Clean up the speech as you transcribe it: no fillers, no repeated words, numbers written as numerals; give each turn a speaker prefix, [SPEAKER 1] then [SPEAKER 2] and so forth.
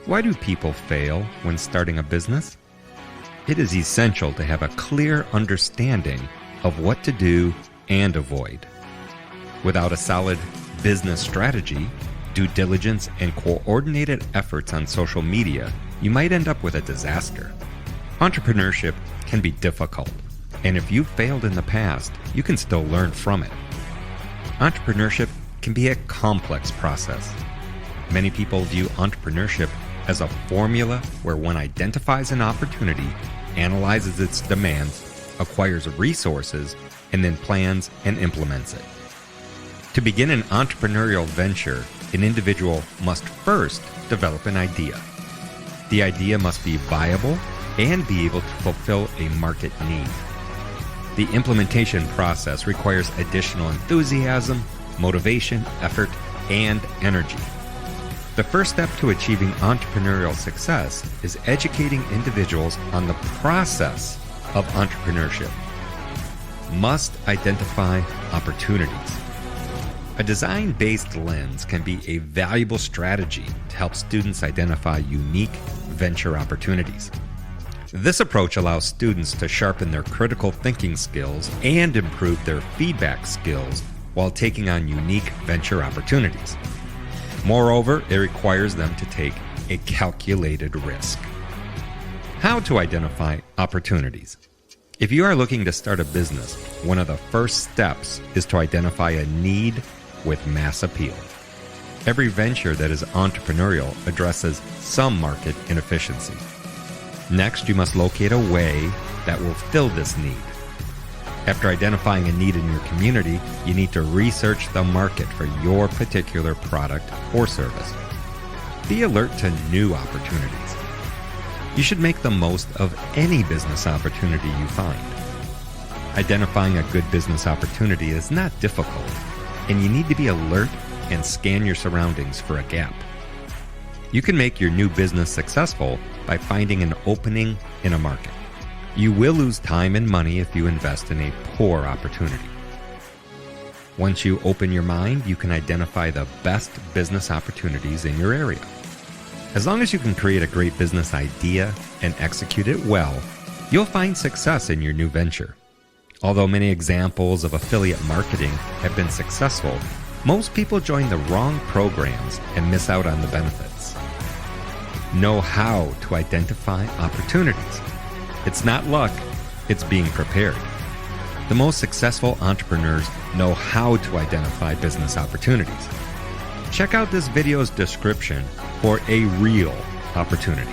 [SPEAKER 1] Why do people fail when starting a business? It is essential to have a clear understanding of what to do and avoid. Without a solid business strategy, due diligence, and coordinated efforts on social media, you might end up with a disaster. Entrepreneurship can be difficult, and if you've failed in the past, you can still learn from it. Entrepreneurship can be a complex process. Many people view entrepreneurship as a formula where one identifies an opportunity, analyzes its demands, acquires resources, and then plans and implements it. To begin an entrepreneurial venture, an individual must first develop an idea. The idea must be viable and be able to fulfill a market need. The implementation process requires additional enthusiasm, motivation, effort, and energy. The first step to achieving entrepreneurial success is educating individuals on the process of entrepreneurship. Must identify opportunities. A design-based lens can be a valuable strategy to help students identify unique venture opportunities. This approach allows students to sharpen their critical thinking skills and improve their feedback skills while taking on unique venture opportunities. Moreover, it requires them to take a calculated risk. How to identify opportunities. If you are looking to start a business, one of the first steps is to identify a need with mass appeal. Every venture that is entrepreneurial addresses some market inefficiency. Next, you must locate a way that will fill this need. After identifying a need in your community, you need to research the market for your particular product or service. Be alert to new opportunities. You should make the most of any business opportunity you find. Identifying a good business opportunity is not difficult, and you need to be alert and scan your surroundings for a gap. You can make your new business successful by finding an opening in a market. You will lose time and money if you invest in a poor opportunity. Once you open your mind, you can identify the best business opportunities in your area. As long as you can create a great business idea and execute it well, you'll find success in your new venture. Although many examples of affiliate marketing have been successful, most people join the wrong programs and miss out on the benefits. Know how to identify opportunities. It's not luck, it's being prepared. The most successful entrepreneurs know how to identify business opportunities. Check out this video's description for a real opportunity.